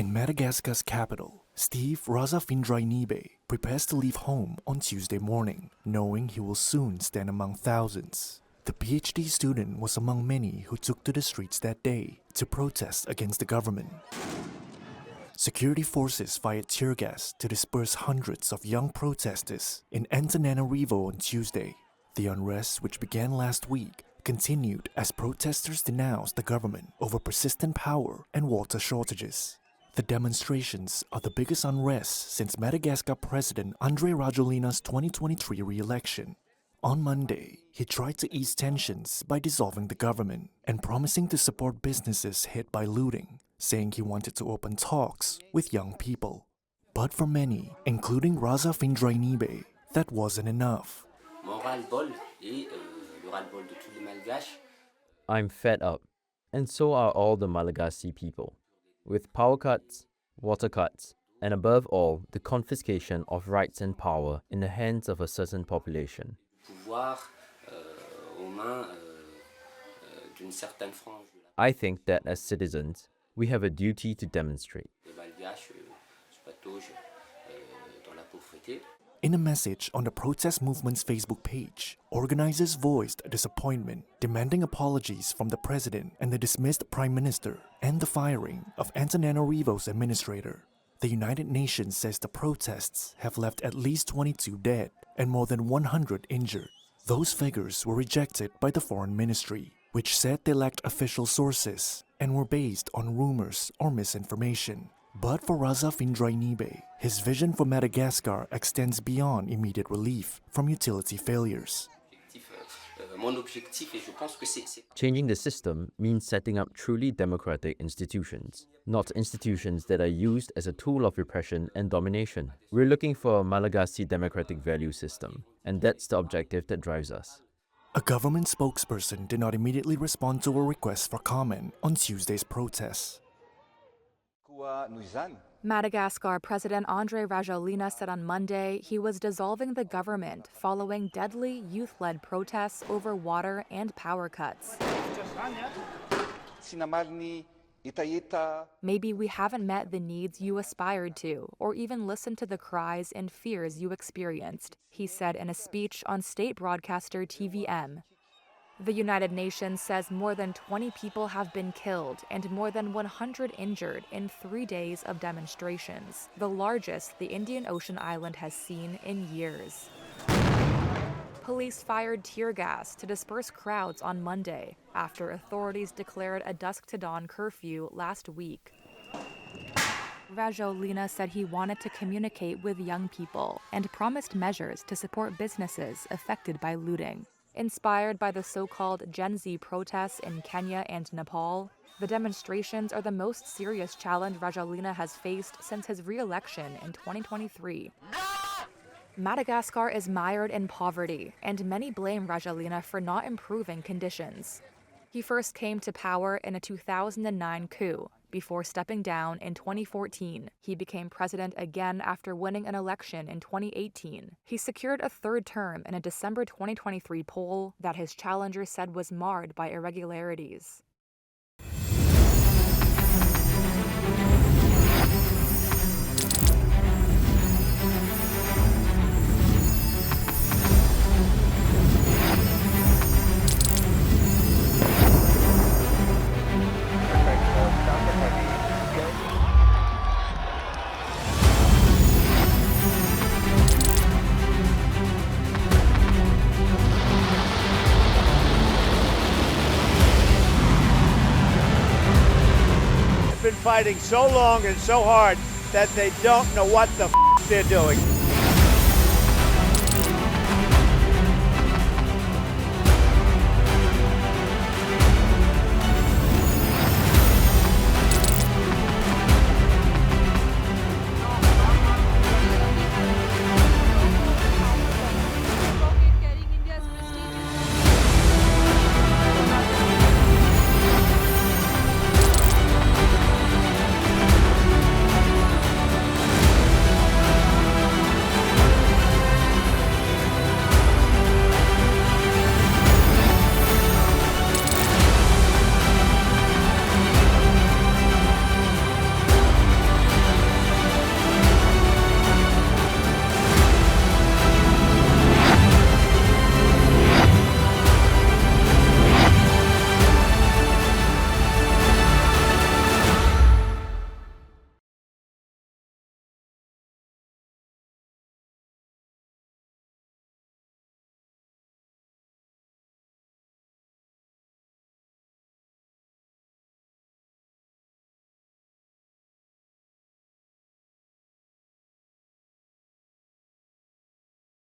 In Madagascar's capital, Steve Razafindrainibe prepares to leave home on Tuesday morning, knowing he will soon stand among thousands. The PhD student was among many who took to the streets that day to protest against the government. Security forces fired tear gas to disperse hundreds of young protesters in Antananarivo on Tuesday. The unrest, which began last week, continued as protesters denounced the government over persistent power and water shortages. The demonstrations are the biggest unrest since Madagascar President Andry Rajoelina's 2023 re-election. On Monday, he tried to ease tensions by dissolving the government and promising to support businesses hit by looting, saying he wanted to open talks with young people. But for many, including Razafindrainibe, that wasn't enough. I'm fed up, and so are all the Malagasy people, with power cuts, water cuts, and above all, the confiscation of rights and power in the hands of a certain population. I think that as citizens, we have a duty to demonstrate. In a message on the protest movement's Facebook page, organizers voiced disappointment, demanding apologies from the president and the dismissed prime minister, and the firing of Antananarivo's administrator. The United Nations says the protests have left at least 22 dead and more than 100 injured. Those figures were rejected by the Foreign Ministry, which said they lacked official sources and were based on rumors or misinformation. But for Razafindrainibe, his vision for Madagascar extends beyond immediate relief from utility failures. Changing the system means setting up truly democratic institutions, not institutions that are used as a tool of repression and domination. We're looking for a Malagasy democratic value system, and that's the objective that drives us. A government spokesperson did not immediately respond to a request for comment on Tuesday's protests. Madagascar President Andry Rajoelina said on Monday he was dissolving the government following deadly youth-led protests over water and power cuts. Maybe we haven't met the needs you aspired to, or even listened to the cries and fears you experienced, he said in a speech on state broadcaster TVM. The United Nations says more than 20 people have been killed and more than 100 injured in 3 days of demonstrations, the largest the Indian Ocean island has seen in years. Police fired tear gas to disperse crowds on Monday after authorities declared a dusk-to-dawn curfew last week. Rajoelina said he wanted to communicate with young people and promised measures to support businesses affected by looting. Inspired by the so-called Gen Z protests in Kenya and Nepal, the demonstrations are the most serious challenge Rajoelina has faced since his re-election in 2023. Madagascar is mired in poverty, and many blame Rajoelina for not improving conditions. He first came to power in a 2009 coup. Before stepping down in 2014, he became president again after winning an election in 2018. He secured a third term in a December 2023 poll that his challenger said was marred by irregularities. Been fighting so long and so hard that they don't know what the they're doing.